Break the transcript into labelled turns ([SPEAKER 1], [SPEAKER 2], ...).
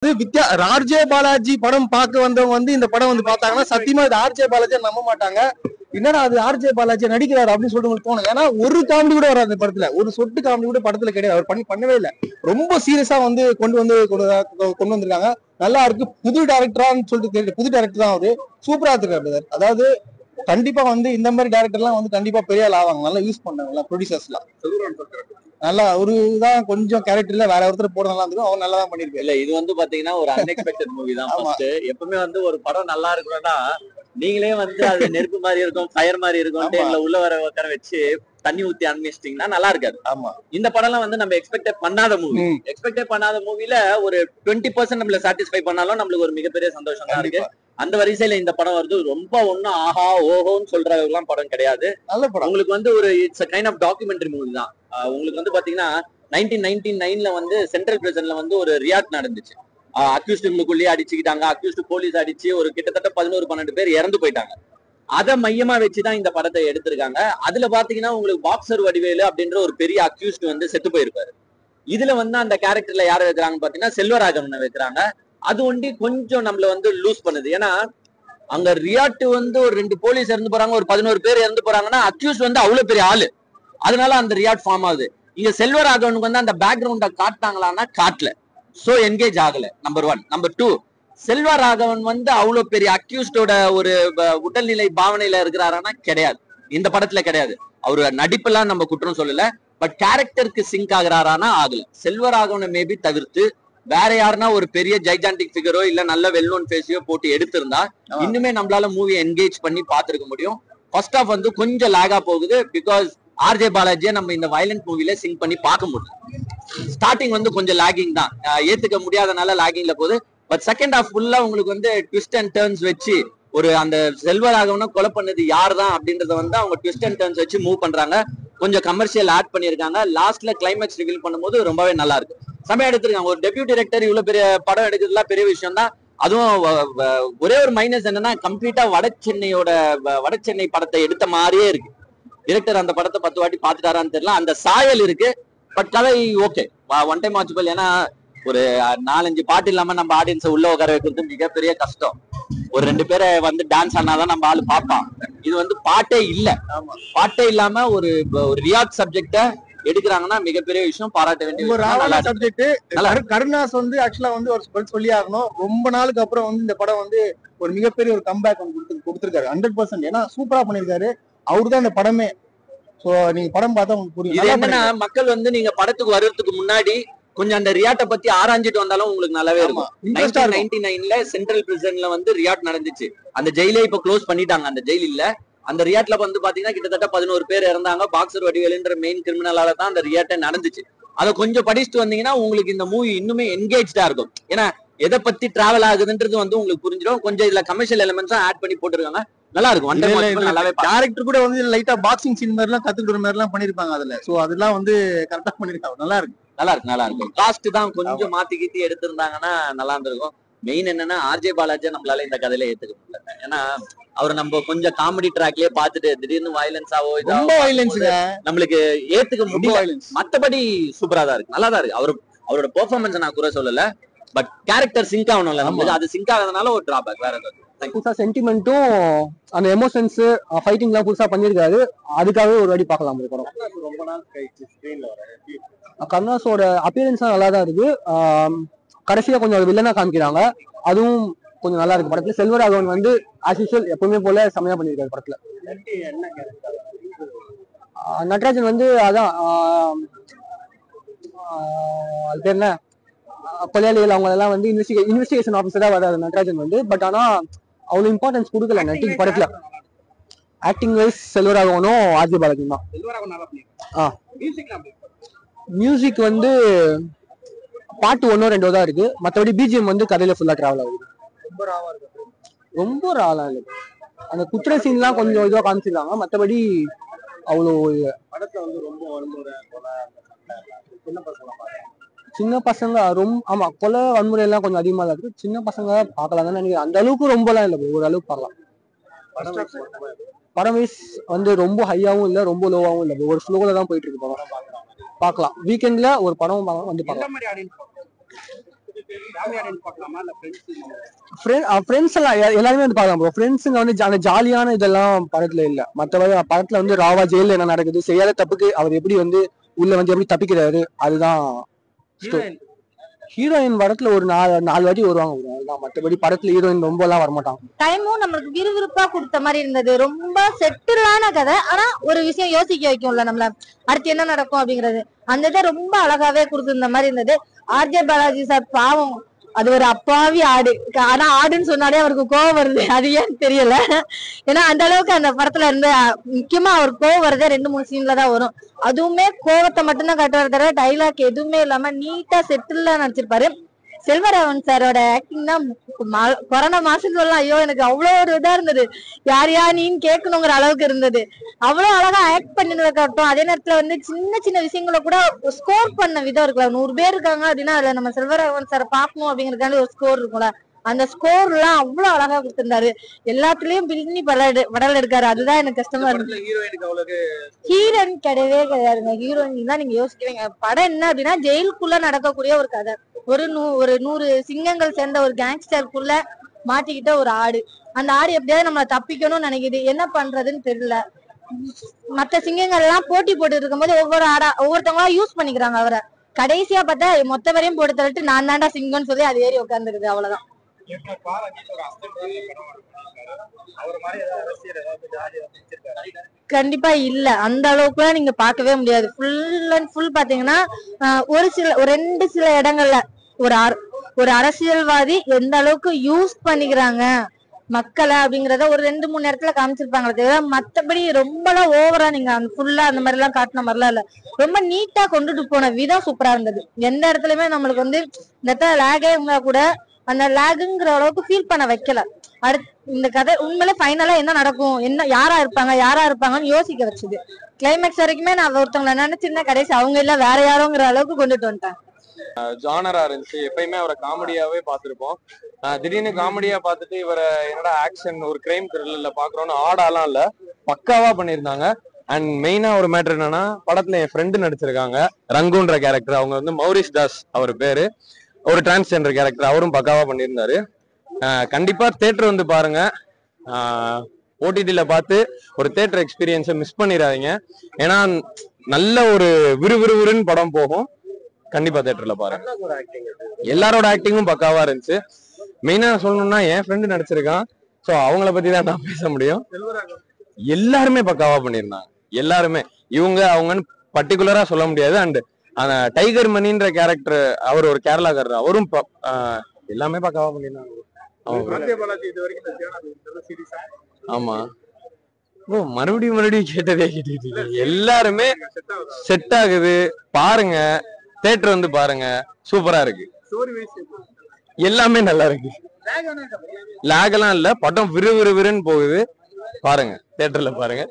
[SPEAKER 1] வித்யா RJ Balaji படம் பார்க்க வந்தவங்க வந்து இந்த படம் வந்து பார்த்தாங்கன்னா சத்தியமா இது ஆர்ஜே பாலாஜி நம்ப மாட்டாங்க. என்னடா அது ஆர்ஜே பாலாஜி நடிக்கிறாரு அப்படின்னு சொல்லிட்டு உங்களுக்கு தோணும். ஏன்னா ஒரு காமெடி கூட வராது அந்த படத்துல, ஒரு சொட்டு காமெடி கூட படத்துல கிடையாது. அவர் பண்ணவே இல்லை. ரொம்ப சீரியஸா வந்து கொண்டு வந்திருக்காங்க. நல்லா இருக்கு. புது டைரக்டரான்னு சொல்லிட்டு தெரியல, புது டைரக்டர் தான் அவரு. சூப்பரா இருக்காரு. அதாவது கண்டிப்பா வந்து இந்த மாதிரி டைரக்டர்லாம் வந்து கண்டிப்பா பெரிய ஆள் ஆவாங்க. நல்லா யூஸ் பண்ணாங்க ப்ரொடியூசர்ஸ்லாம். நல்லா ஒரு தான் கொஞ்சம் கேரக்டர்ல வேற ஒருத்தர் போட நல்லா இருக்கும். அவர் நல்லா தான் பண்ணிருக்காரு.
[SPEAKER 2] இல்ல இது வந்து பாத்தீங்கன்னா ஒரு அன்எக்ஸ்பெக்டட் மூவி தான். ஃபர்ஸ்ட் எப்பவுமே வந்து ஒரு படம் நல்லா இருக்கணும்னா நீங்களே வந்து அது நெருப்பு மாதிரி இருக்கும், ஃபயர் மாதிரி இருக்கும், இல்ல உள்ள வர உட்கார வச்சு தண்ணி ஊத்தி அனுப்பிச்சிட்டீங்கன்னா நல்லா இருக்காது.
[SPEAKER 1] ஆமா,
[SPEAKER 2] இந்த படம்லாம் வந்து நம்ம எக்ஸ்பெக்டே பண்ணாத மூவி. எக்ஸ்பெக்டே பண்ணாத மூவில ஒரு 20% நம்மள சாட்டிஸ்ஃபை பண்ணாலும் நம்மளுக்கு ஒரு மிகப்பெரிய சந்தோஷம் தான் இருக்கு. அந்த வரிசையில இந்த படம் வருது. ரொம்ப ஒன்னும் ஆஹா ஓஹோன்னு சொல்றதெல்லாம் படம் கிடையாது. நல்ல படம். உங்களுக்கு வந்து ஒரு it's kind of documentary movie தான். உங்களுக்கு வந்து பாத்தீங்கன்னா 1999ல வந்து சென்ட்ரல் பிரிசன்ல வந்து ஒரு ரியாட் நடந்துச்சு. அக்யூஸ்டுக்குள்ளேயே அடிச்சுக்கிட்டாங்க. அக்யூஸ்டு போலீஸ் அடிச்சு ஒரு கிட்டத்தட்ட 11-12 பேர் இறந்து போயிட்டாங்க. அதை மையமா வச்சுதான் இந்த படத்தை எடுத்திருக்காங்க. அதுல பாத்தீங்கன்னா உங்களுக்கு பாக்ஸர் வடிவேலு அப்படின்ற ஒரு பெரிய அக்யூஸ்ட் வந்து செத்து போயிருப்பாரு. இதுல வந்து அந்த கேரக்டர்ல யாரை வைக்கிறாங்கன்னு பாத்தீங்கன்னா செல்வராகவனை வைக்கிறாங்க. அது ஒண்டி கொஞ்சம் நம்மள வந்து லூஸ் பண்ணுது. ஏன்னா அங்க ரியாட் வந்து ஒரு 2 போலீஸ் இறந்து போறாங்க, ஒரு 11 பேர் இறந்து போறாங்கன்னா அக்யூஸ் வந்து அவ்வளவு பெரிய ஆளு. அதனால அந்த ரியாட் ஃபார்ம் ஆகுது. இங்க செல்வராகவனுக்கு வந்து அந்த பேக்ரவுண்ட காட்டினாங்களான்னா காட்டல. சோ என்கேஜ் ஆகல. நம்பர் 1. நம்பர் 2, செல்வராகவன் வந்து அவ்வளவு பெரிய அக்யூஸ்டோட ஒரு உடல்நிலை பாவனையில இருக்கிறாரானா கிடையாது. இந்த படத்துல கிடையாது. அவரு நடிப்பெல்லாம் நம்ம குற்றம் சொல்லல. பட் கேரக்டருக்கு சிங்க் ஆகுறாரானா ஆகல. செல்வராகவனை மேபி தவிர்த்து வேற யாருன்னா ஒரு பெரிய ஜைஜாண்டிக் ஃபிகரோ இல்ல நல்ல வெல் நோன் ஃபேஸையோ போட்டு எடுத்திருந்தா இன்னுமே நம்மளால மூவி என்கேஜ் பண்ணி பாத்துருக்க முடியும். ஃபர்ஸ்ட் ஆஃப் வந்து கொஞ்சம் லேகா போகுது. பிகாஸ் ஆர்ஜே பாலாஜியை நம்ம இந்த வயலண்ட் மூவில சிங்க் பண்ணி பார்க்க முடியும். ஸ்டார்டிங் வந்து கொஞ்சம் லாகிங் தான், ஏத்துக்க முடியாதனால லாகிங்ல போகுது. பட் செகண்ட் ஹாஃப் ஃபுல்லா உங்களுக்கு வந்து ட்விஸ்ட் அண்ட் டர்ன்ஸ் வச்சு ஒரு அந்த செல்வராகவனை கொலை பண்ணது யார் தான் அப்படின்றத வந்து அவங்க ட்விஸ்ட் அண்ட் டர்ன்ஸ் வச்சு மூவ் பண்றாங்க. கொஞ்சம் கமர்ஷியல் ஆட் பண்ணிருக்காங்க. லாஸ்ட்ல கிளைமேக்ஸ் ரிவீல் பண்ணும்போது ரொம்பவே நல்லா இருக்கு. செமையா எடுத்திருக்காங்க. ஒரு டெபியூ டைரக்டர் இவ்வளவு பெரிய படம் எடுக்கிறதுலாம் பெரிய விஷயம் தான். அதுவும் ஒரே ஒரு மைனஸ் என்னன்னா கம்ப்ளீட்டா வட சென்னை படத்தை எடுத்த மாதிரியே இருக்கு. டிரெக்டர் அந்த படத்தை 10 வாட்டி பாத்துட்டாரான்னு தெரியல. அந்த சாயல் இருக்கு. பட் கதை ஓகே, ஒன் டைம் வாட்சபிள். ஏன்னா ஒரு 4-5 பாட்டு இல்லாம நம்ம ஆடியன்ஸை உள்ள உட்கார வைக்கிறது மிகப்பெரிய கஷ்டம். ஒரு 2 பேரை வந்து டான்ஸ் ஆனாதான் நம்ம ஆளு பார்ப்பான். இது வந்து பாட்டே இல்ல. பாட்டே இல்லாம ஒரு ரியாட் சப்ஜெக்ட எடுக்கிறாங்கன்னா மிகப்பெரிய விஷயம், பாராட்ட வேண்டிய
[SPEAKER 1] சப்ஜெக்ட். கருணாஸ் வந்து ஆக்சுவலா வந்து ஒரு சொல்லி ஆகணும். ரொம்ப நாளுக்கு அப்புறம் வந்து இந்த படம் வந்து ஒரு மிகப்பெரிய ஒரு கம்பேக் கொடுத்திருக்காரு. 100%. ஏன்னா சூப்பரா பண்ணிருக்காரு. அவருதான் இந்த படமே. சோ நீங்க படம் பார்த்தா உங்களுக்கு புரியும்.
[SPEAKER 2] என்னன்னா மக்கள் வந்து நீங்க படத்துக்கு வர்றதுக்கு முன்னாடி கொஞ்சம் அந்த ரியாட்டை பத்தி ஆராய்ஞ்சிட்டு வந்தாலும் உங்களுக்கு நல்லாவே இருக்கும். 1999ல சென்ட்ரல் பிரிசன்ல வந்து ரியாட் நடந்துச்சு. அந்த ஜெயிலே இப்ப க்ளோஸ் பண்ணிட்டாங்க. அந்த ஜெயில் இல்ல. அந்த ரியாட்ல வந்து பாத்தீங்கன்னா கிட்டத்தட்ட 11 பேர் இறந்தாங்க. பாக்ஸர் வடிவேலுன்ற மெயின் கிரிமினலால தான் அந்த ரியாட்டை நடந்துச்சு. அதை கொஞ்சம் படிச்சுட்டு வந்தீங்கன்னா உங்களுக்கு இந்த மூவி இன்னுமே என்கேஜா இருக்கும். ஏன்னா எதை பத்தி டிராவல் ஆகுதுன்றது வந்து உங்களுக்கு புரிஞ்சிடும். கொஞ்சம் இதுல கமர்ஷியல் எலிமெண்ட்ஸும் ஆட் பண்ணி போட்டுருக்காங்க. நல்லா இருக்கும். நல்லாவே
[SPEAKER 1] டேரக்டர் கூட வந்து லைட்டா பாக்ஸிங் சீன் மாதிரி எல்லாம் கத்துக்கிற மாதிரி எல்லாம் பண்ணிருப்பாங்க அதுல. சோ அதெல்லாம் வந்து கரெக்டா பண்ணிருக்காங்க. நல்லா இருக்கும். காஸ்ட்
[SPEAKER 2] தான் கொஞ்சம் மாத்தி கீத்தி எடுத்திருந்தாங்கன்னா நல்லா இருந்திருக்கும். மெயின் என்னன்னா ஆர்ஜே பாலாஜியா நம்மளால இந்த கதையில ஏத்துக்க முடியல. ஏன்னா அவர் நம்ம கொஞ்சம் காமெடி ட்ராக்லயே பாத்துட்டு திடீர்னு வயலன்ஸாவோ நம்மளுக்கு ஏத்துக்க முடியல. மத்தபடி சூப்பரா தான் இருக்கு, நல்லா தான் இருக்கு. அவரோட பெர்ஃபார்மன்ஸ் நான் குறை சொல்லல. பட் கேரக்டர் சிங்க் ஆகணும்ல நம்மளுக்கு. அது சிங்க் ஆகாதனால ஒரு டிராபேக், வேற ஏதாவது.
[SPEAKER 3] புதுசா சென்டிமெண்ட்டும் அந்த எமோஷன்ஸ் ஃபைட்டிங் எல்லாம் புதுசா பண்ணிருக்காரு. அதுக்காகவே ஒரு வாட்டி பார்க்கலாம் படம்.
[SPEAKER 1] ரொம்ப நாள் கழிச்சு ஸ்கிரீன்ல
[SPEAKER 3] கருணாஸோட அப்பியரன்ஸ் நல்லா தான் இருக்கு. கடைசியா கொஞ்சம் வில்லனா காமிக்கிறாங்க. அதுவும் கொஞ்சம் நல்லா இருக்கு படத்துல. செல்வராகவன் வந்து ஆஸ் யூசுவல் எப்பவுமே போல செமையா பண்ணிருக்காரு படத்துல. நட்ராஜன் வந்து அதான் அது பேர் என்ன, கொலையாளிகள் அவங்க எல்லாம் வந்து இன்வெஸ்டிகேஷன் ஆஃபீஸரா வராது நட்ராஜன் வந்து. பட் ஆனா அவ்வளவு இம்பார்ட்டன்ஸ் கொடுக்கல நட்டிங் படத்துல. ஆக்டிங் வைஸ் செல்வராகவனும் ஆர்ஜே பாலாஜியும் தான். மியூசிக் வந்து பாட்டு 1-2 தான் இருக்கு. மற்றபடி பிஜிஎம் வந்து கதையில ஃபுல்லா டிராவல் ஆகுது. ரொம்ப ராவலா இருக்கு. அந்த குத்துரை சீன்லாம் கொஞ்சம் இதுவா காமிச்சிருக்காங்க. மற்றபடி அவ்வளோ
[SPEAKER 1] படத்துல வந்து ரொம்ப
[SPEAKER 3] சின்ன பசங்க ரொம்ப ஆமா கொலை வன்முறை எல்லாம் கொஞ்சம் அதிகமா தான் இருக்கு. சின்ன பசங்க பார்க்கலாம் தான் நினைக்கிறேன். அந்த அளவுக்கு ரொம்பலாம் இல்லை, ஓரளவுக்கு பார்க்கலாம். படம் வைஸ் வந்து ரொம்ப ஹையாவும் இல்லை, ரொம்ப லோவாவும் இல்லை, ஒரு ஸ்லோல தான் போயிட்டு இருக்கு படம். பார்க்கலாம். வீக்கெண்ட்ல ஒரு படம் வந்து பார்க்கலாம். ஃப்ரெண்ட்ஸ் எல்லாம் எல்லாருமே வந்து பார்க்கலாம் ப்ரோ. ஃப்ரெண்ட்ஸுங்க வந்து அந்த ஜாலியான இதெல்லாம் படத்துல இல்ல. மற்றபடி படத்துல வந்து ராவா ஜெயில என்ன நடக்குது, செய்யாத தப்புக்கு அவர் எப்படி வந்து உள்ள வந்து எப்படி தப்பிக்கிறாரு, அதுதான் ஹீரோயின். படத்துல ஒரு 4 வாட்டி வருவாங்க ப்ரோ, அதுதான். மற்றபடி படத்துல ஹீரோயின் ரொம்ப எல்லாம் வரமாட்டாங்க.
[SPEAKER 4] டைமும் நம்மளுக்கு விறுவிறுப்பா கொடுத்த மாதிரி இருந்தது. ரொம்ப செட்டிலான கதை, ஆனா ஒரு விஷயம் யோசிக்க வைக்கும்ல நம்மள, அடுத்து என்ன நடக்கும் அப்படிங்கறது. அந்த இதை ரொம்ப அழகாவே கொடுத்திருந்த மாதிரி இருந்தது. ஆர்ஜே பாலாஜி சார் பாவம், அது ஒரு அப்பாவி ஆடு. ஆனா ஆடுன்னு சொன்னாலே அவருக்கு கோவம் வருது, அது ஏன்னு தெரியல. ஏன்னா அந்த அளவுக்கு அந்த படத்துல இருந்து முக்கியமா அவர் கோவம் வரதே 2-3 சீன்ல தான் வரும். அதுவுமே கோவத்தை மட்டும்தான் காட்டுவார் தவிர டைலாக் எதுவுமே இல்லாம நீட்டா செட்டில் நடிச்சிருப்பாரு. செல்வராகவன் சாரோட ஆக்டிங் தான் கொரோனா மாசம் சொல்லலாம். ஐயோ எனக்கு அவ்வளவு ஒரு இதா இருந்தது, யாரையா நீன்னு கேட்கணுங்கிற அளவுக்கு இருந்தது. அவ்வளவு அழகா ஆக்ட் பண்ணிருக்கட்டும். அதே நேரத்துல வந்து சின்ன சின்ன விஷயங்களை கூட ஸ்கோர் பண்ண விதம் இருக்குல்ல. 100 பேர் இருக்காங்க அப்படின்னா அதுல நம்ம செல்வராகவன் சாரை பார்க்கணும் அப்படிங்கறதுக்காண்டி ஒரு ஸ்கோர் இருக்கும்ல, அந்த ஸ்கோர் எல்லாம் அவ்வளவு அழகா கொடுத்திருந்தாரு. எல்லாத்துலயும் பின்னி படல் எடுக்காரு. அதுதான் எனக்கு கஷ்டமா இருந்துச்சு. ஹீரோயின் கிடையவே கிடையாதுங்க. ஹீரோயின் தான் நீங்க யோசிக்கிறீங்க. படம் என்ன அப்படின்னா ஜெயிலுக்குள்ள நடக்கக்கூடிய ஒரு கதை. ஒரு 100 சிங்கங்கள் சேர்ந்த ஒரு கேங்ஸ்டருக்குள்ள மாட்டிக்கிட்ட ஒரு ஆடு. அந்த ஆடு எப்படியாவது நம்மள தப்பிக்கணும்னு நினைக்குது, என்ன பண்றதுன்னு தெரியல. மத்த சிங்கங்கள் எல்லாம் போட்டி போட்டு இருக்கும்போது ஒவ்வொருத்தவங்களா யூஸ் பண்ணிக்கிறாங்க அவரை. கடைசியா பார்த்தா மொத்த வரையும் போட்டு தள்ளிட்டு நான் தாண்டா சிங்கம்னு சொல்லி அது ஏறி உட்கார்ந்துருது. அவ்வளவுதான். கண்டிப்பா இல்ல, அந்த அளவுக்கு எல்லாம் நீங்க பாக்கவே முடியாது. ஃபுல் அண்ட் ஃபுல் பாத்தீங்கன்னா ஒரு 2 சில இடங்கள்ல ஒரு அரசியல்வாதி எந்த அளவுக்கு யூஸ் பண்ணிக்கிறாங்க மக்களை அப்படிங்கறத ஒரு 2-3 இடத்துல காமிச்சிருப்பாங்களே தவிர மத்தபடி ரொம்ப எல்லாம் ஓவரா நீங்க ஃபுல்லா அந்த மாதிரி எல்லாம் காட்டின மாதிரிலாம் இல்ல. ரொம்ப நீட்டா கொண்டுட்டு போன விதம் சூப்பரா இருந்தது. எந்த இடத்துலயுமே நம்மளுக்கு வந்து இந்த இடத்துல லேகே இருந்தா கூட அந்த லேகுங்கிற அளவுக்கு ஃபீல் பண்ண வைக்கல. இந்த கதை உண்மையிலே ஃபைனலா என்ன நடக்கும், என்ன யாரா இருப்பாங்கன்னு யோசிக்க வச்சுது. கிளைமேக்ஸ் வரைக்குமே நான் ஒருத்தவங்களை நினைச்சிருந்தேன், கடைசி அவங்க இல்ல வேற யாரோங்கிற அளவுக்கு கொண்டுட்டு வந்துட்டேன்.
[SPEAKER 5] ஜானரா இருந்துச்சு. எப்பயுமே அவரை காமெடியாவே பார்த்திருப்போம். திடீர்னு காமெடியா பார்த்துட்டு இவரை என்னடா ஆக்ஷன் ஒரு கிரைம் த்ரில்லர்ல பாக்குறோம்னு ஆடாலாம் இல்ல, பக்காவா பண்ணியிருந்தாங்க. அண்ட் மெயினா ஒரு மேட்டர் என்னன்னா, படத்துல என் ஃப்ரெண்டு நடிச்சிருக்காங்க ரங்குன்ற கேரக்டர். அவங்க வந்து மௌரிஸ் தாஸ் அவர் பேரு, ஒரு டிரான்ஸ்ஜெண்டர் கேரக்டர். அவரும் பக்காவா பண்ணியிருந்தாரு. கண்டிப்பா தியேட்டர் வந்து பாருங்க. ஓடிடில பார்த்து ஒரு தியேட்டர் எக்ஸ்பீரியன்ஸை மிஸ் பண்ணிடாதீங்க. ஏன்னா நல்ல ஒரு விறுவிறுன்னு படம் போகும். கண்டிப்பா தியேட்டர்ல பாருங்க. எல்லாரோட ஆக்டிங்கும் பக்காவா இருந்துச்சு. மெயினா சொல்லணும்னா என் ஃப்ரெண்டு நடிச்சிருக்கான், சோ அவங்கள பத்தி தான் நான் பேச முடியும். எல்லாருமே பக்காவா பண்ணியிருந்தாங்க. எல்லாருமே அவங்கன்னு பர்டிகுலரா சொல்ல முடியாது. அண்ட் அந்த டைகர் மணின்ற கேரக்டர், அவர் ஒரு கேரளாக்காரர், அவரும் எல்லாமே பக்காவா பண்ணியிருந்தாங்க. ஆமா ப்ரோ, மறுபடியும் கேட்டதே கேட்டுட்டு எல்லாருமே செட் ஆகுது. பாருங்க, தியேட்டர் வந்து பாருங்க, சூப்பரா இருக்கு. எல்லாமே நல்லா இருக்கு. லேக் எல்லாம் இல்ல, படம் விறுவிறுன்னு போகுது. பாருங்க, தியேட்டர்ல பாருங்க.